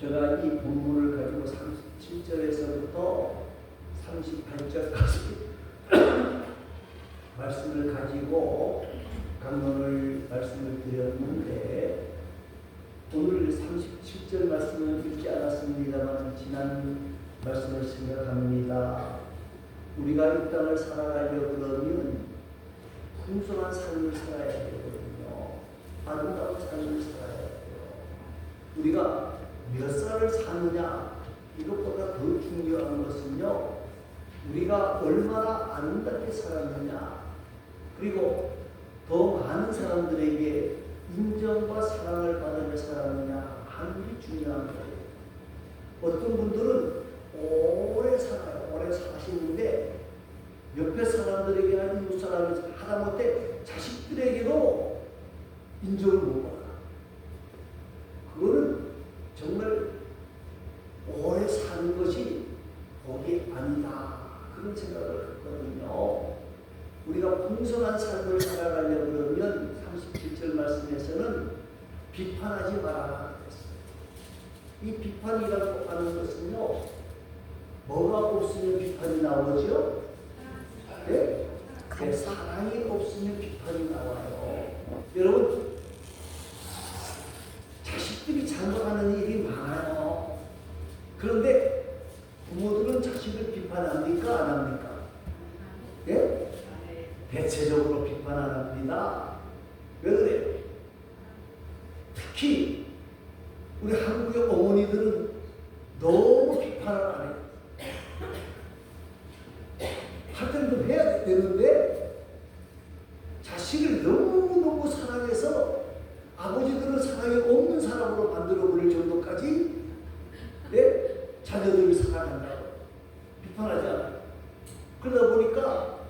제가 이 본문을 가지고 37절에서부터 38절까지 말씀을 가지고 강론을 말씀을 드렸는데, 오늘 37절 말씀을 읽지 않았습니다만 지난 말씀을 생각합니다. 우리가 이 땅을 살아가려고 그러면 풍성한 삶을 살아야 되거든요. 아름다운 삶을 살아야 돼요. 우리가 몇 살을 사느냐, 이것보다 더 중요한 것은요, 우리가 얼마나 아름답게 살았느냐, 그리고 더 많은 사람들에게 인정과 사랑을 받으며 살았느냐 하는 게 중요한 거예요. 어떤 분들은 오래 살아요. 오래 사시는데 옆에 사람들에게나 이웃 사람이 하다못해 자식들에게도 인정을 못 받아. 그거는 정말 오래 사는 것이 복이 아니다, 그런 생각을 했거든요. 우리가 풍성한 삶을 살아가려고 그러면 37절 말씀에서는 비판하지 말아라 그랬어요. 이 비판이라고 하는 것은요, 뭐가 없으면 비판이 나오죠? 네? 네, 사랑이 없으면 비판이 나와요. 여러분, 자식들이 잘못하는 일이 많아요. 그런데 부모들은 자식을 비판합니까? 안 합니까? 예? 대체적으로 비판 안 합니다. 왜 그래요? 특히 우리 한국의 어머니들은 너무 비판을 안 해요. 할 때는 좀 해야 되는데 자식을 너무너무 사랑해서 아버지들은 사랑이 없는 사람으로 만들어 버릴 정도까지, 네? 자녀들을 사랑한다고 비판하지 않아요. 그러다 보니까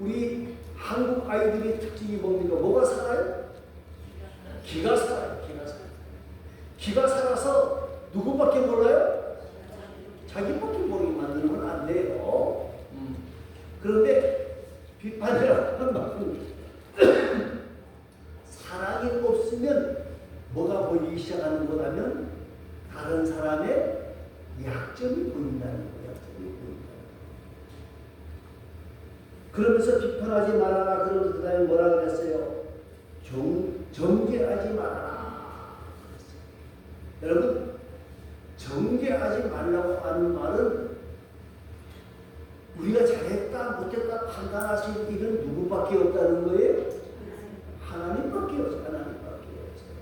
우리 한국 아이들의 특징이 뭡니까? 뭐가 살아요? 기가 살아요. 기가 살아요. 기가 살아서 누구밖에 몰라요? 자기밖에 모르게 만들면 안 돼요. 그런데 비판이라고 하는 말은 사랑이 없으면 뭐가 보이기 시작하는 거라면 다른 사람의 약점이 보인다는 거예요. 약점이 보인다는 거예요. 그러면서 비판하지 말아라. 그러면서 그 다음에 뭐라 그랬어요? 정죄하지 말아라. 여러분, 정죄하지 말라고 하는 말은 우리가 잘했다 못했다 판단하실 일은 누구밖에 없다는 거예요? 하나님밖에 없어요. 하나님밖에 없어요.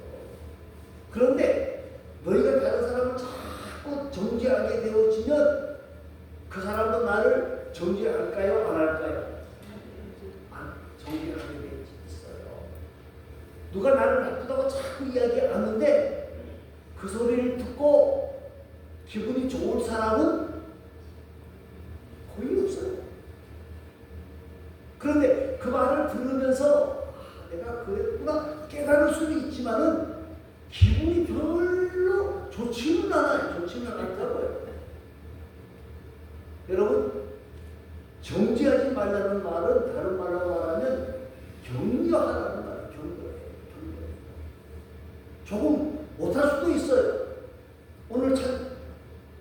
그런데 너희가 다른 사람을 자꾸 정죄하게 되어지면 그 사람도 나를 정죄할까요? 안 할까요? 정죄하게 되어 있어요. 누가 나를 나쁘다고 자꾸 이야기하는데 그 소리를 듣고 기분이 좋은 사람은 거의 없어요. 그런데 그 말을 들으면서 내가 그랬구나 깨달을 수도 있지만은 기분이 별로 좋지는 않아요. 좋지는 않다고요. 여러분, 정죄하지 말라는 말은 다른 말로 말하면 격려하라는 말이에요. 격려해요. 조금 못할 수도 있어요. 오늘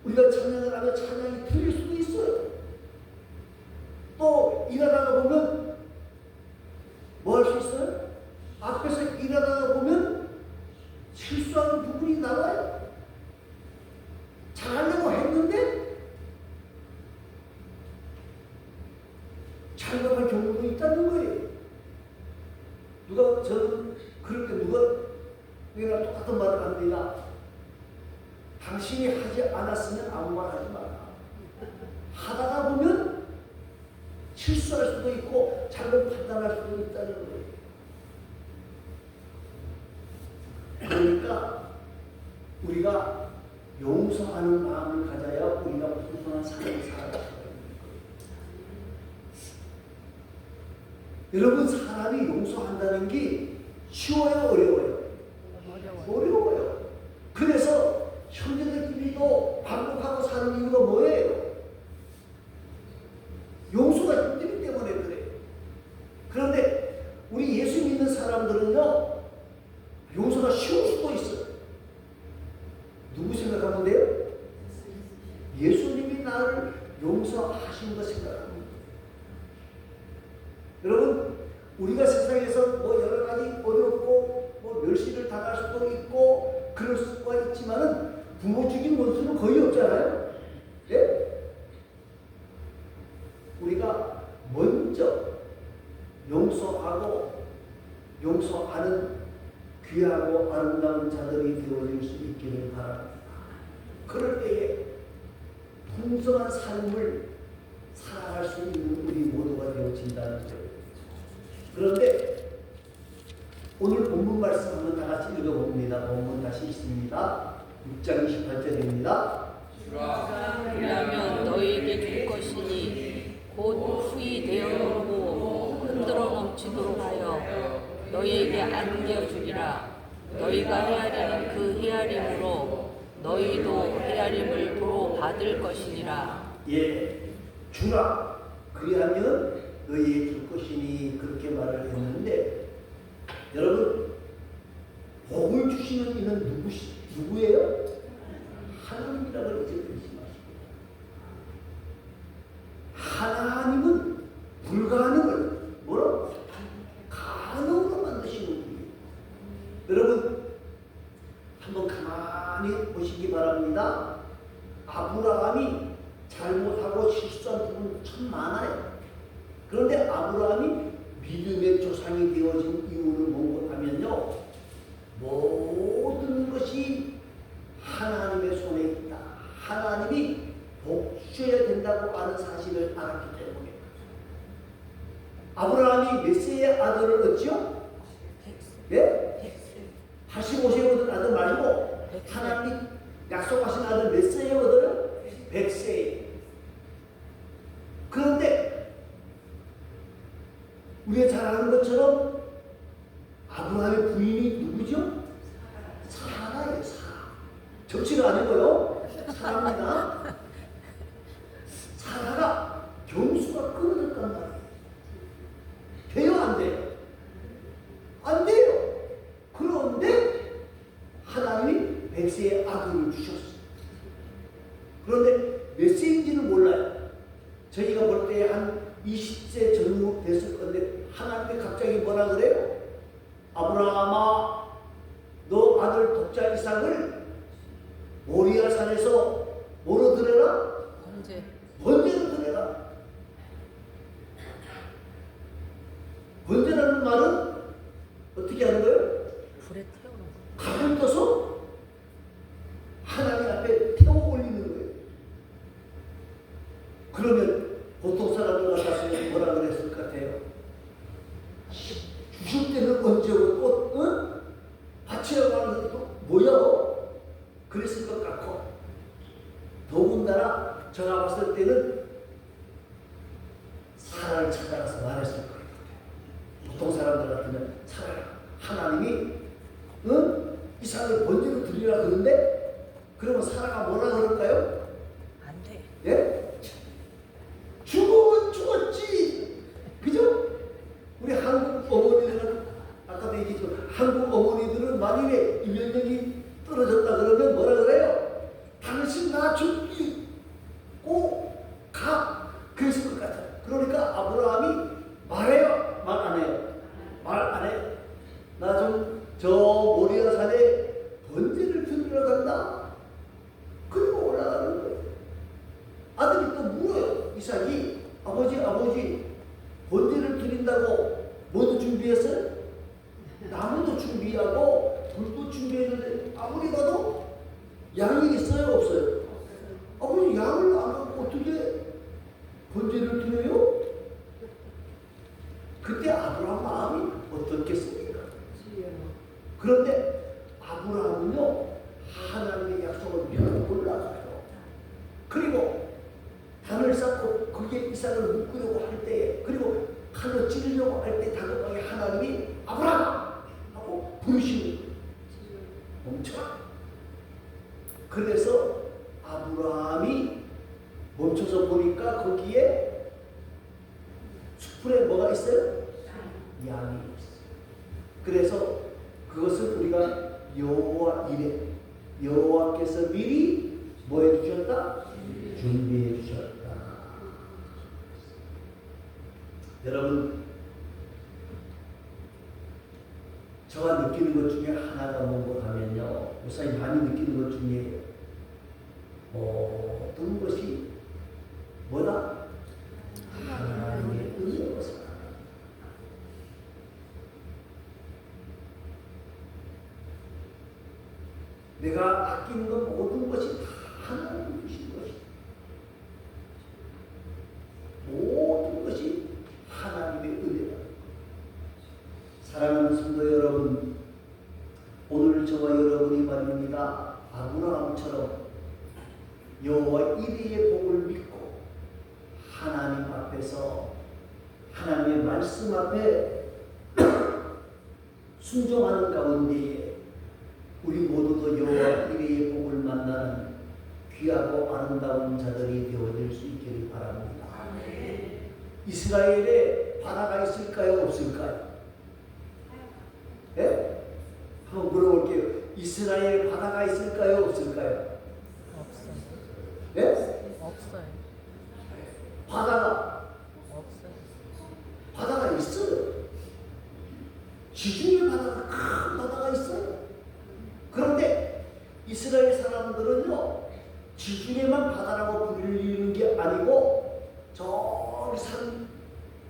우리가 찬양을 하면 찬양이 틀릴 수도 있어요. 또 일하다가 보면 뭐 할 수 있어요? 앞에서 일하다가 보면 실수하는 부분이 나와요. 잘하려고 했는데 잘못한 경우도 있다는 거예요. 저는 그럴 때 내가 똑같은 말을 합니다. 당신이 하지 않았으면 아무 말 하지 마라. 하다가 보면 실수할 수도 있고 잘못 판단할 수도 있다는 거예요. 그러니까 우리가 용서하는 마음을 가져야 우리가 풍성한 삶을 살아갈 수가 있는 거예요. 여러분, 사람이 용서한다는 게 쉬워요? 어려워요? 어려워요. 그래서 형제들끼리도 반복하고 사는 이유가 뭐예요? 용서가 힘들기 때문에 그래요. 그런데 우리 예수 믿는 사람들은요, 용서가 쉬울 수도 있어요. 누구 생각하세요? 생각하면 돼요? 예수님이 나를 용서하신 거 생각합니다. 여러분, 우리가 세상에서 뭐 여러 가지 어렵고 뭐 멸시를 당할 수도 있고 그럴 수가 있지만은 부모 죽인 원수는 거의 없잖아요. 예? 우리가 먼저 용서하고 용서하는 귀하고 아름다운 자들이 되어질 수 있기를 바랍니다. 그럴 때에 풍성한 삶을 살아갈 수 있는 우리 모두가 되어진다는 거예요. 그런데 오늘 본문 말씀 한번 다 같이 읽어봅니다. 본문 다시 읽습니다. 6장 28절입니다. 그러면 너희에게 줄 것이니 곧 후이 되어오고 흔들어 넘치도록 하여 너희에게 안겨주리라. 너희가 헤아리는 그 헤아림으로 너희도 헤아림을 도로 받을 것이니라. 예, 주라. 그리하면 너희에게 줄 것이니 그렇게 말을 했는데 여러분, 복을 주시는 이는 누구예요? 하나님이라고 잊어버리지 마시고, 하나님은 불가능을 뭐라고? 가능으로 만드시는 분이에요. 여러분, 한번 가만히 보시기 바랍니다. 아브라함이 잘못하고 실수한 부분 참 많아요. 그런데 아브라함이 믿음의 조상이 되어진 이유는 뭐고 하면요, 모든 것이 하나님의 손에 있다. 하나님이 복주셔야 된다고 아는 사실을 알았기 때문에. 아브라함이 몇 세의 아들을 얻죠? 예? 85세에 얻은 아들 말고 하나님이 약속하신 아들 몇 세에 얻어요? 100세에. 그런데 우리가 잘 아는 것처럼 아브라함의 부인이 누구죠? 사라예요. 사라. 정치가 아니고요. 사라입니다. 사라가 경수가 끊어졌단 말이에요. 돼요? 안 돼요? 안 돼요. 그런데 하나님이 100세의 아들을 주셨어요. 그런데 몇 세인지는 몰라요. 저희가 볼 때 한 20세 전후 됐을 건데 하나님이 갑자기 뭐라 그래요? 아브라함아, 너 아들 독자 이삭을 모리아 산에서 뭐로 드려라? 번제로 드려라. 번제라는 말은 어떻게 하는 거예요? 불에 태우는 거. 칼을 떠서 하나님 앞에 태워 올리는 거예요. 그러면 보통 사람들 같았으면 뭐라 그랬을 것 같아요? 주실 때는 언제 오고 또 바치라고 하는 것도 뭐야? 그랬을 것 같고, 더군다나 제가 봤을 때는 사라를 찾아가서 말했을 것 같아요. 보통 사람들 같으면 사라, 하나님이 이삭을 번제로 드리라 그러는데, 그러면 사라가 뭐라 그럴까요? 안 돼. 예? 죽으면 죽었지. 그죠? 우리 한국 어머니들은, 아까도 얘기했지만, 한국 어머니들은 만일에 이면역이 떨어졌다 그러면 뭐라 그래요? 당신 나 죽이고 가. 그랬을 것 같아요. 그러니까 아브라함이 말해요? 말 안 해요? 말 안 해요. 나 좀 저 모리아 산에 번제를 드리러 간다. 그리고 올라가는 거예요. 아들이 또 물어요. 이삭이, 아버지 번제를 드린다고 뭐도 준비했어요? 나무도 준비하고 불도 준비했는데 아무리 봐도 양이 있어요? 없어요? 아버지, 양을 안 갖고 어떻게 번제를 드려요? 그때 아브라함 마음이 어떻겠습니까? 그런데 아브라함은요, 하나님의 약속을 믿고 올라가요. 그리고 단을 쌓고 거기에 이삭을 묶으려고 할 때에, 그리고 칼로 찌르려고 할 때 다급하게 하나님이 아브라함 하고 부르시는 멈춰라. 그래서 아브라함이 멈춰서 보니까 거기에 숯불에 뭐가 있어요? 양이 있어요. 그래서 그것을 우리가 여호와 이레, 여호와께서 미리 뭐 해주셨다? 준비해 주셨다. 여러분, 제가 느끼는 것 중에 하나가 뭔가 하면요, 목사님 많이 느끼는 것 중에 모든 것이 뭐다? 하나님의 은혜로서. 내가 아끼는 것 모든 것이 다 하나님이 주신 것이다. 모든 것이 하나님의 은혜다. 사랑하는 성도 여러분, 오늘 저와 여러분이 말입니다. 아브라함처럼 여호와 이레의 복을 믿고 하나님 앞에서 하나님의 말씀 앞에 순종하는 가운데에 우리 모두도 여호와 이레의 복을 만나는 귀하고 아름다운 자들이 되어질 수 있기를 바랍니다. 이스라엘에 바다가 있을까요? 없을까요? 예? 한번 물어볼게요. 이스라엘에 바다가 있을까요? 없을까요? 없어요. 예? 없어요. 바다가 있어요. 지중해 바다가 큰 바다가 있어요. 그런데 이스라엘 사람들은요, 지중해만 바다라고 불리는 게 아니고 저기 산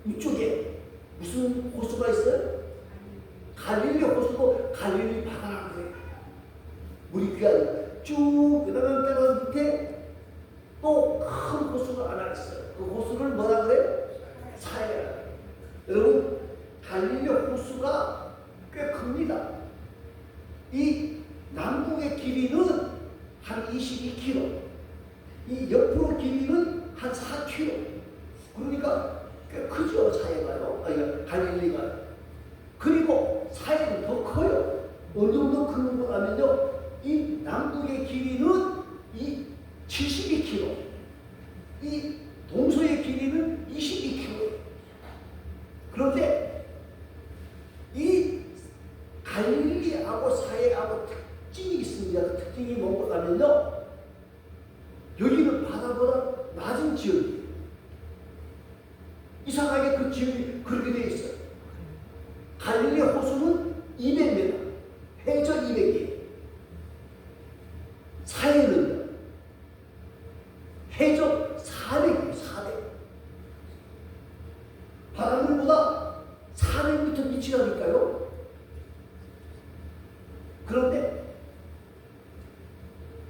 위쪽에 무슨 호수가 있어요? 갈릴리 호수도 갈릴리 바다라고 그래요. 물이 귀하니까 쭉 그다음에 밑에 또 큰 호수가 하나 있어요. 그 호수를 뭐라 그래? 사해라. 여러분, 갈릴리 호수가 꽤 큽니다. 이 남북의 길이는 한 22km, 이 옆으로 길이는 한 4km. 그러니까 꽤 크죠, 사해가요. 아니, 갈릴리가. 그리고 사해는 더 커요. 어느 정도 큰 거 하면요, 이 남북의 길이는 이 72km, 이 동서의 길이는 22km. 그런데 이 갈릴리하고 사해하고 특징이 있습니다. 그 특징이 뭔가 하면요, 여기는 바다보다 낮은 지역이에요. 이상하게 그 지역이 그렇게 되어 있어요. 갈릴리 호수는 200m, 해저 200개. 사해는요, 해저 400개, 400. 바닷물보다 400m 밑이 가니까요. 그런데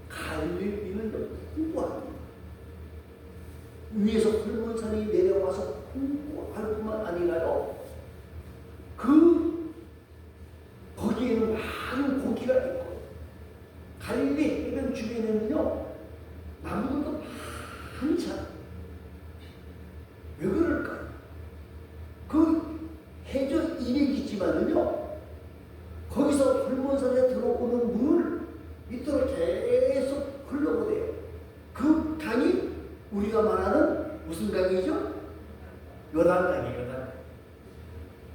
갈릴리는 풍부합니다. 위에서 붉은 산이 내려와서 풍부할 뿐만 아니라요, 거기에는 많은 고기가 있고, 갈릴리 해변 주변에는요, 나무들도 많잖아요. 왜 그럴까요? 그 해저 200이지만은요, 거기서 붉은산에 들어오는 물을 밑으로 계속 흘러보내요. 그 강이 우리가 말하는 무슨 강이죠? 요단강이에요, 요단강.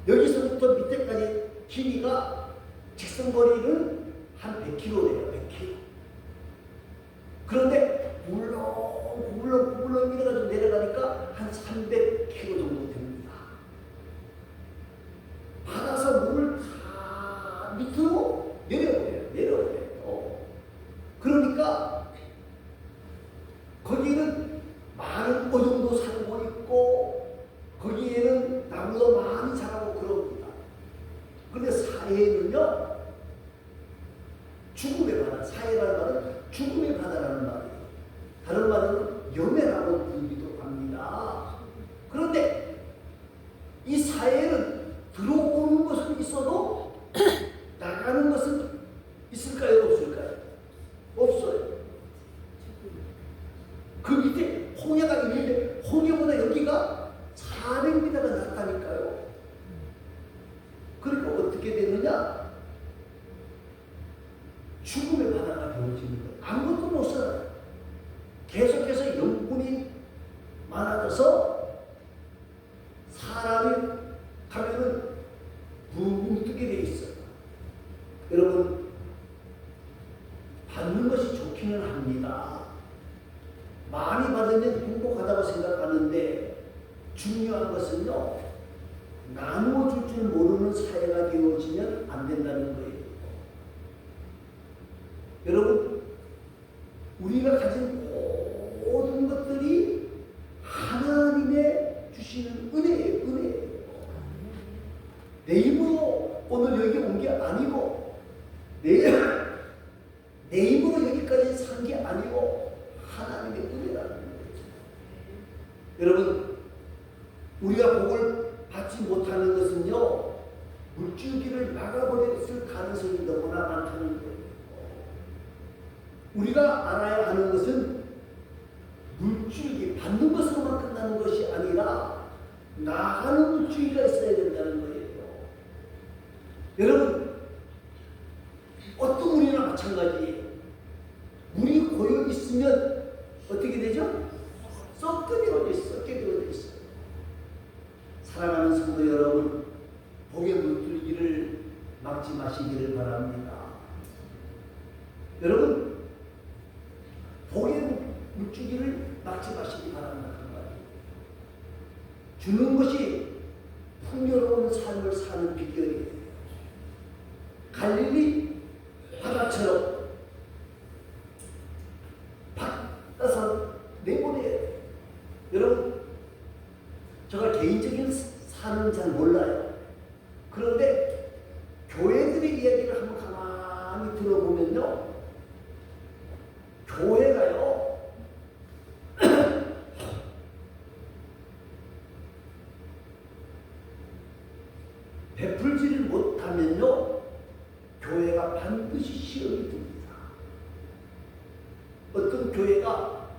여기서부터 밑에까지 길이가 직선거리는 한 100km 돼요, 100km. 그런데 물렁물렁 밀어가지고 내려가니까 한 300km 정도 됩니다. 받아서 물을 다 밑으로 내려보내요. 그러니까 거기는 많은 어종도 살고 있고, 거기에는 나무도 많이 자라고 그럽니다. 그런데 사해는요, 죽음의 바다, 사해라는 말은 죽음의 바다라는 말이에요. 다른 말은 염해라고 부르기도 합니다. 그런데 이 사해는 들어오는 것은 있어도 나가는 것은 있을까요? 없을까요? 없어요. 그 밑에 홍해가 있는데 홍해보다 여기가 400m가 낮다니까요. 그러니까 어떻게 되느냐? 죽음의 바다가 되어지는 거예요. 아무것도 못 살아요. 계속해서 염분이 많아져서 사람이 가면은 붕 뜨게 돼 있어요. 여러분, 많이 받으면 행복하다고 생각하는데 중요한 것은요, 나누어 줄 줄 모르는 사회가 되어지면 안 된다는 거예요. 여러분, 우리가 가진 모든 것들이 하나님의 주시는 은혜예요. 은혜예요. 내 힘으로 오늘 여기 온 게 아니고 내 힘으로 여기까지 산 게 아니고 하나님의 은혜라는 거예요. 여러분, 우리가 복을 받지 못하는 것은요, 물줄기를 막아버렸을 가능성이 너무나 많다는 거예요. 우리가 알아야 하는 것은 물줄기, 받는 것으로만 끝나는 것이 아니라 나가는 물줄기가 있어야 된다는 거예요. 여러분, 어떤 물이나 마찬가지예요. 물이 고여 있으면 어떻게 되죠? 썩게 되어 있어요. 사랑하는 성도 여러분, 복의 물줄기를 막지 마시기를 바랍니다. 여러분, 복의 물줄기를 막지 마시기 바랍니다. 주는 것이 풍요로운 삶을 사는 비결이에요. 갈릴리 바다처럼 받아서 내보내요. 여러분, 제가 개인적인 사는 잘 몰라요. 그런데 교회들의 이야기를 한번 가만히 들어보면요, 교회가요, 베풀지를 못하면요, 교회가 반드시 시험이 듭니다. 어떤 교회가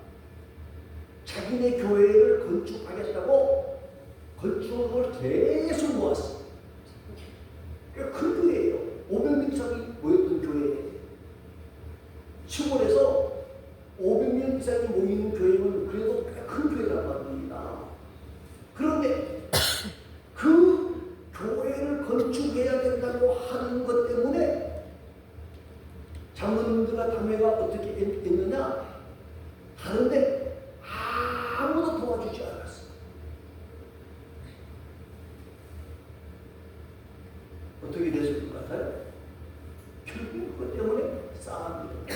자기네 교회를 건축하겠다고 건축을 계속 모았어요. 꽤 큰 교회예요. 500명 이상이 모였던 교회예요. 시골에서 500명 이상이 모이는 교회는 그래도 꽤 큰 교회란 말입니다. 그런데 그 교회를 건축해야 된다고 하는 것 때문에 장로님들과 당회가 어떻게 했느냐? 다른데 아무도 도와주지 않았어요. 어떻게 됐을 것 같아요? 결국 그것 때문에 싸움입니다.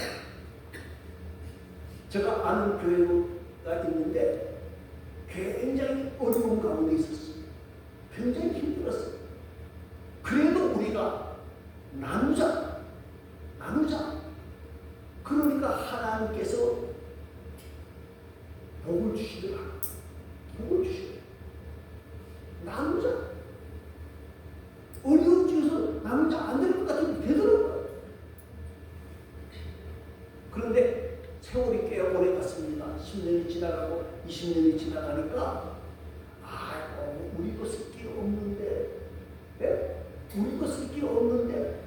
제가 아는 교회가 있는데 굉장히 어려운 가운데 있었어요. 굉장히 힘들었어요. 그래도 우리가 나누자. 그러니까 하나님께서 복을 주시더라. 복을 주시더라. 나누자. 어려운 중에서 나누자 안 될 것 같으면 되더라고요. 그런데 세월이 꽤 오래 갔습니다. 10년이 지나가고 20년이 지나가니까 우리 거 쓸 게 없는데, 네? 우리 거 쓸 게 없는데,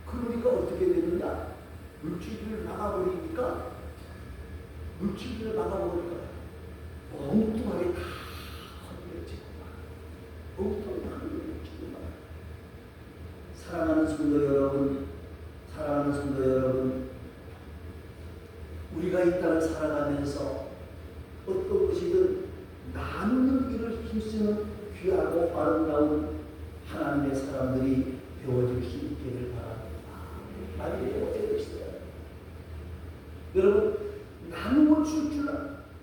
그러니까 어떻게 되느냐? 물질을 막아버리니까 엉뚱하게 다 허물어지고 엉뚱하게 허물어지고 사랑하는 성도 여러분, 우리가 이 땅을 살아가면서 어떤 것이든 나누는 일을 힘쓰는 귀하고 아름다운 하나님의 사람들이 되어질 수 있기를 바랍니다. 많이 되어질 것이다. 여러분, 나누어 줄 줄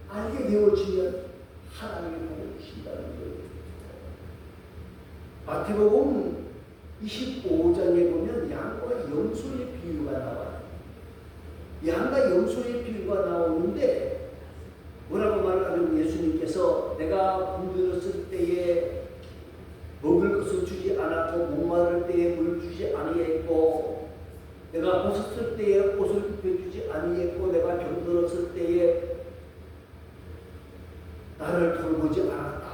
알게 되어지면 하나님의 복을 주신다는 거예요. 마태복음 25장에 보면 양과 염소의 비유가 나와요. 양과 염소의 비유가 나오는데 뭐라고 말하냐면 예수님께서 내가 굶주렸을 때에 먹을 것을 주지 않았고 목마를 때에 물을 주지 아니했고 내가 벗었을 때에 옷을 입혀주지 아니했고 내가 병들었을 때에 나를 돌보지 않았다.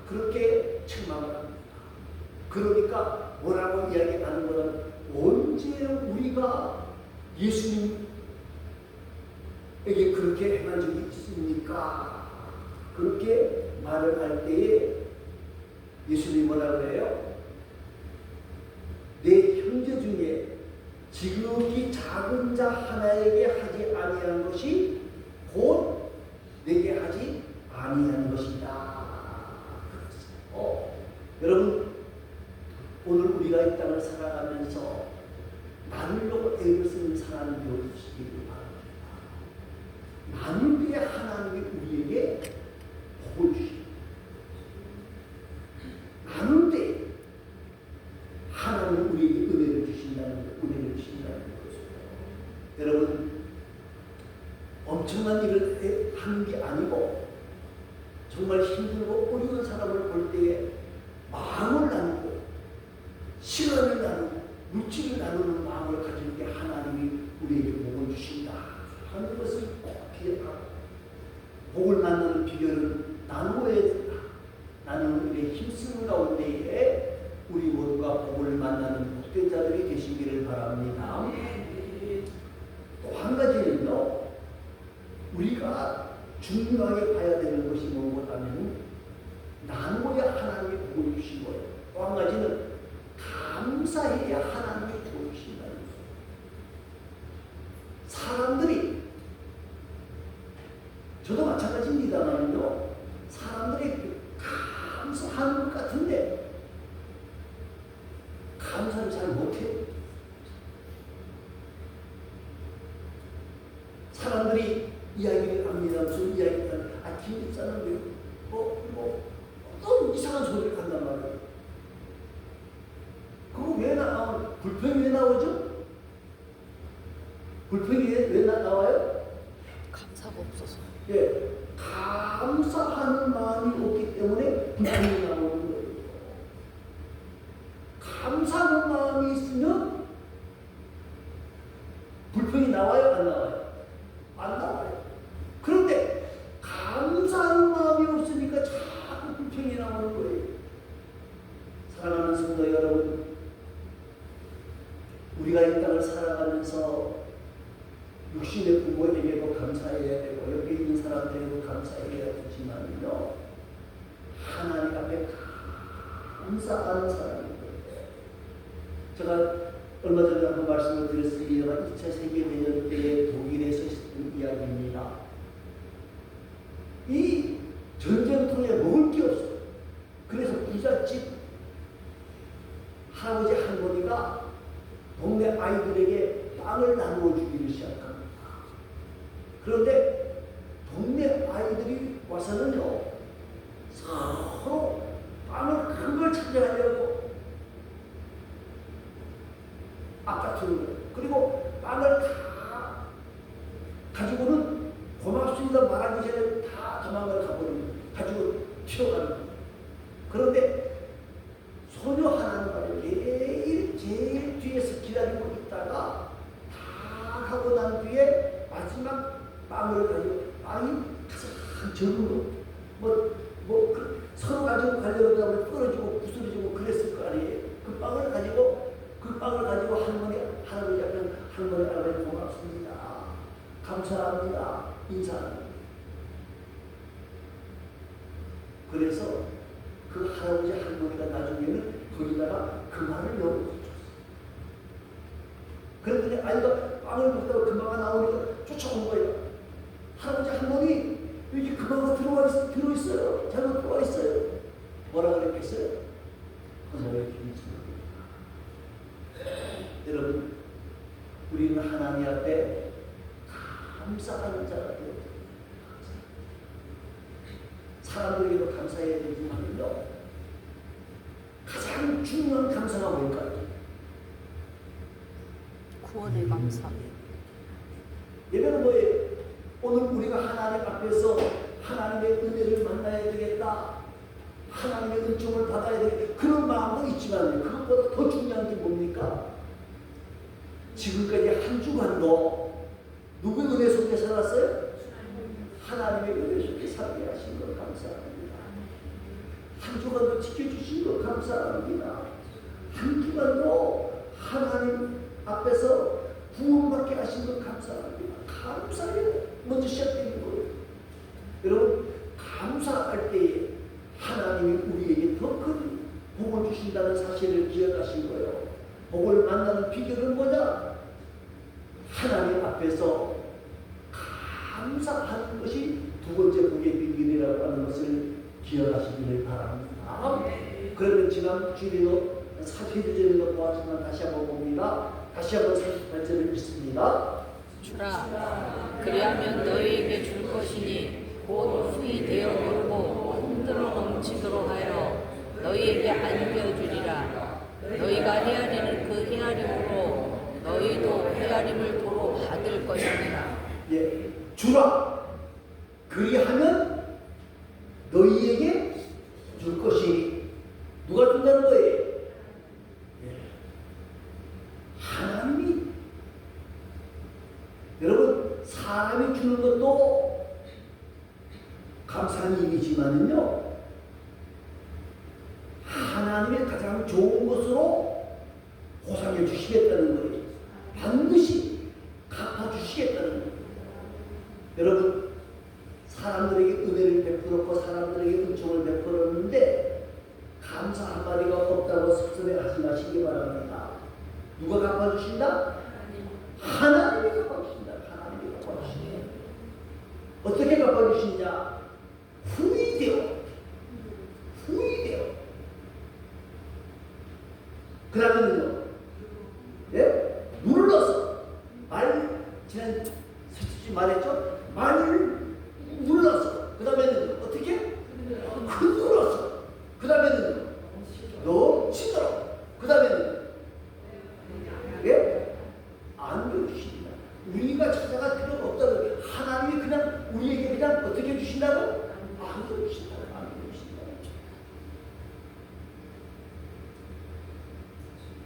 그렇게 책망을 합니다. 그러니까 뭐라고 이야기하는 것은 언제 우리가 예수님에게 그렇게 행한 적이 있습니까? 그렇게 말을 할 때에 예수님이 뭐라 그래요? 내 형제 중에 지극히 작은 자 하나에게 하지 아니한 것이 곧 내게 하지 아니한 것이다. 여러분, 오늘 우리가 이 땅을 살아가면서 나누려고 애를 쓰는 사람이 되어주시기를 바랍니다. 나눌 때 하나님이 우리에게 복을 주십니다. 나눌 때 하나님은 우리에게 은혜를 주신다는 것이죠. 여러분, 엄청난 일을 하는 게 아니고 정말 힘들고 어려운 사람을 볼 때에 마음을 나누고 시간을 나누고 물질을 나누는 마음을 가진 게 하나님이 우리에게 복을 주신다 하는 것을 꼭 기억하고, 복을 만나는 비결은 나누어야 된다. 나는 우리의 힘쓰는 가운데에 우리 모두가 복을 만나는 복된 자들이 되시기를 바랍니다. 또 한 가지는요, 우리가 중요하게 봐야 되는 것이 무엇하면 나누어야 하나님이 복을 주신 거예요. 또 한 가지는 감사해야 하나님이 복을 주신다는 거예요. 사람들이, 저도 마찬가지입니다만요, 사람들이 감사하는 것 같은데 감사를 잘 못해요. 사람들이 이야기를 합니다. 무슨 이야기를 하면, 김집사는 어떤 이상한 소리를 한단 말이에요. 그거 왜 불평이 왜 나오죠? 불평이 왜 나와요? 감사가 없어서. 예, 감사하는 마음이 없기 때문에 불평이 나오는 거예요. 감사하는 마음이 있으면 불평이 나와요, 안 나와요? 안 나와요. 그런데 감사하는 마음이 없으니까 자꾸 불평이 나오는 거예요. 사랑하는 성도 여러분, 우리가 이 땅을 살아가면서 육신의 부모에게도 감사해야 되고 옆에 있는 사람들에게도 감사해야 되지만요, 하나님 앞에 감사하는 사람입니다. 제가 얼마 전에 한번 말씀을 드렸습니다. 2차 세계대전 때에 독일에서 있었던 이야기입니다. 이 전쟁통에 먹을 게 없어요. 그래서 부잣집 할아버지 할머니가 동네 아이들에게 빵을 나누어 주기를 시작합니다. 그런데 동네 아이들이 와서는요, 서로 빵을 큰 걸 찾아가려고 아까처럼 거예요. 그리고 빵을 다 가지고는 고맙습니다 말하기 전에 다 도망을 가버립니다. 가지고 튀어가는 거예요. 그런데 소녀 하나는 말이에요. 제일 뒤에서 기다리고 있다가 다 하고 난 뒤에 마지막 빵을 가지고, 빵이 가장 적은 거, 서로 가지고 가려고 하면 떨어지고 부스러지고 그랬을 거 아니에요. 그 빵을 가지고 할머니, 할아버지 앞에 할머니, 할아버지 고맙습니다, 감사합니다, 인사합니다. 그래서 그 할아버지 할머니가 나중에는 거기다가 그 말을 넣어줬어요. 그랬더니 아이가 빵을 먹다가 금화가 나오니까 쫓아온 거예요. 할아버지 할머니, 여기 금화가 들어있어요. 잘못 들어와 있어요. 뭐라 그랬겠어요? 하나님의 기도입니다. 여러분, 우리는 하나님 앞에 감사하는 자가 되어야 됩니다. 사람들에게도 감사해야 되지만요, 가장 중요한 감사가 뭘까요? 구원의 감사. 예배는 뭐예요? 오늘 우리가 하나님 앞에서 하나님의 은혜를 만나야 되겠다, 하나님의 은총을 받아야 되겠다, 그런 마음도 있지만 그것보다 더 중요한 게 뭡니까? 지금까지 한 주간도 누구의 은혜 속에 살았어요? 하나님의 은혜 속에 살게 하신 것 감사합니다. 한 주간도 지켜주신 것 감사합니다. 한 주간도 하나님 앞에서 구원받게 하신 것 감사합니다. 감사해요. 먼저 시작되는 거예요. 여러분, 감사할 때에 하나님이 우리에게 더 큰 복을 주신다는 사실을 기억하신 거예요. 복을 만나는 비결은 뭐냐? 하나님 앞에서 감사하는 것이 두 번째 복의 비밀이라고 하는 것을 기억하시기를 바랍니다. 그러면 지난 주일에도 사실적인 것 보았지만 다시 한번 봅니다. 다시 한번 48절을 읽습니다. 주라 그리하면 너희에게 줄 것이니 곧 수이 되어 놀고 흔들어 넘치도록 하여 너희에게 안겨주리라. 너희가 헤아리는 그 헤아림으로 너희도 헤아림을 도로 받을 것이니라. 예, 주라 그리하면 너희에게 줄 것이니 누가 준다는 거예요? 예. 하나님이. 여러분 사람이 주는 것도 감사한 일이지만은요 하나님의 가장 좋은 것으로 보상해 주시겠다는 거예요. 반드시 갚아주시겠다는 거예요. 여러분 사람들에게 은혜를 베풀었고 사람들에게 은총을 베풀었는데 감사 한마디가 없다고 섭섭해하지 마시기 바랍니다. 누가 갚아주신다? 하나님이 갚아주신다. 하나님이 갚아주신다. 어떻게 갚아주시냐? 후이 되어 그 다음에는요 예? 눌러서 지난 솔직히 말했죠? 말을 눌러서 그 다음에는 어떻게? 흔들어서 그 다음에는 넘치도록 그 다음에는 예? 안겨주신다. 우리가 찾아갈 필요가 없다고. 하나님이 그냥 우리에게 그냥 어떻게 해주신다고? 안겨주신다.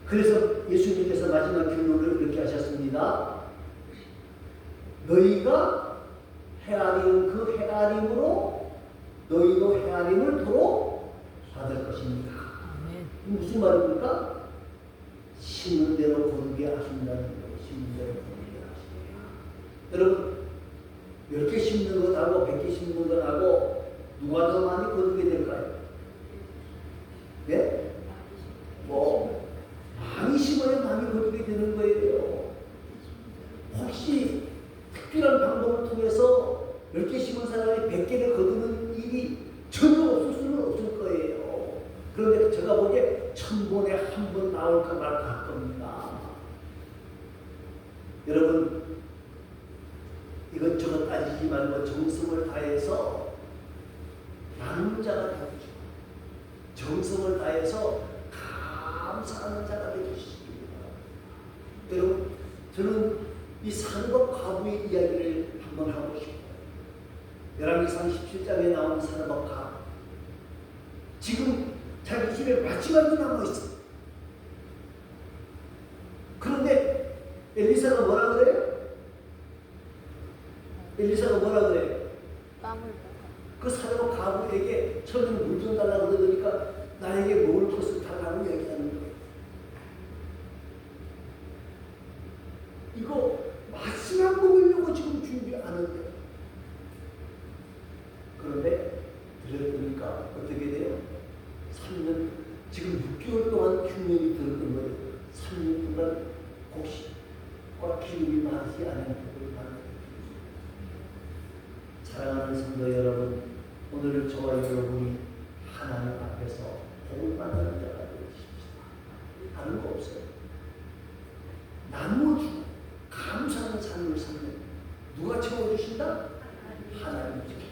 그래서 예수님께서 마지막 결론을 이렇게 하셨습니다. 너희가 헤아리는 그 헤아림으로 너희도 헤아림을 도로 받을 것입니다. 무슨 말입니까? 심은 대로 거두게 하신다는 거예요. 심은 대로 거두게 하신다. 여러분 10개 심는 것하고 100개 심는 것하고 누가 더 많이 거두게 될까요? 네? 많이 심어야 많이 거두게 되는 거예요. 혹시 특별한 방법을 통해서 10개 심은 사람이 100개를 거두는 일이 전혀 없을 수는 없을 거예요. 그런데 제가 보기에 1000번에 한 번 나올까 말까 할 겁니다. 여러분 이것저것 따지지 말고 정성을 다해서 나누는 자가 되죠. 정성을 다해서 감사하는 자가 되주십니다. 여러분 저는 이 산업 가부의 이야기를 한번 하고 싶어요. 열왕기상 17장에 나오는 산업 가부. 지금 자기 집에 마지막이 남아있어. 그런데 엘리사가 뭐라 그래요? 엘리사가 뭐라 그래요? 그 산업 가부에게 처음에 물 좀 달라고 그러니까 나에게 먹을 것을 달라고 얘기하는 거예요. 이거 마지막 먹으려고 지금 준비하는데 그런데 들여보니까 어떻게 돼요? 3년 지금 6개월 동안 흉년이 들었던 거예요. 3년 동안 곡식과 기름이 많지 않은 복을 받는 사랑하는 성도 여러분, 오늘 저와 여러분이 하나님 앞에서 복을 받는 자가 되십시다. 다른 거 없어요. 나누어주고 감사하는 삶을 살면 누가 채워주신다? 하나님이 채워주신다.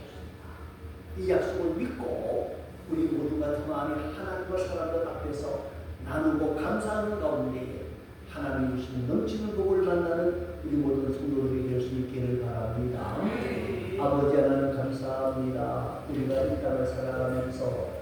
이 약속을 믿고 우리 모두가 더 많이 하나님과 사람들 앞에서 나누고 감사하는 가운데 하나님이 주시는 넘치는 복을 만나는 우리 모든 성도들이 될 수 있기를 바랍니다. 아버지 하나님 감사합니다. 우리가 이 땅을 살아가면서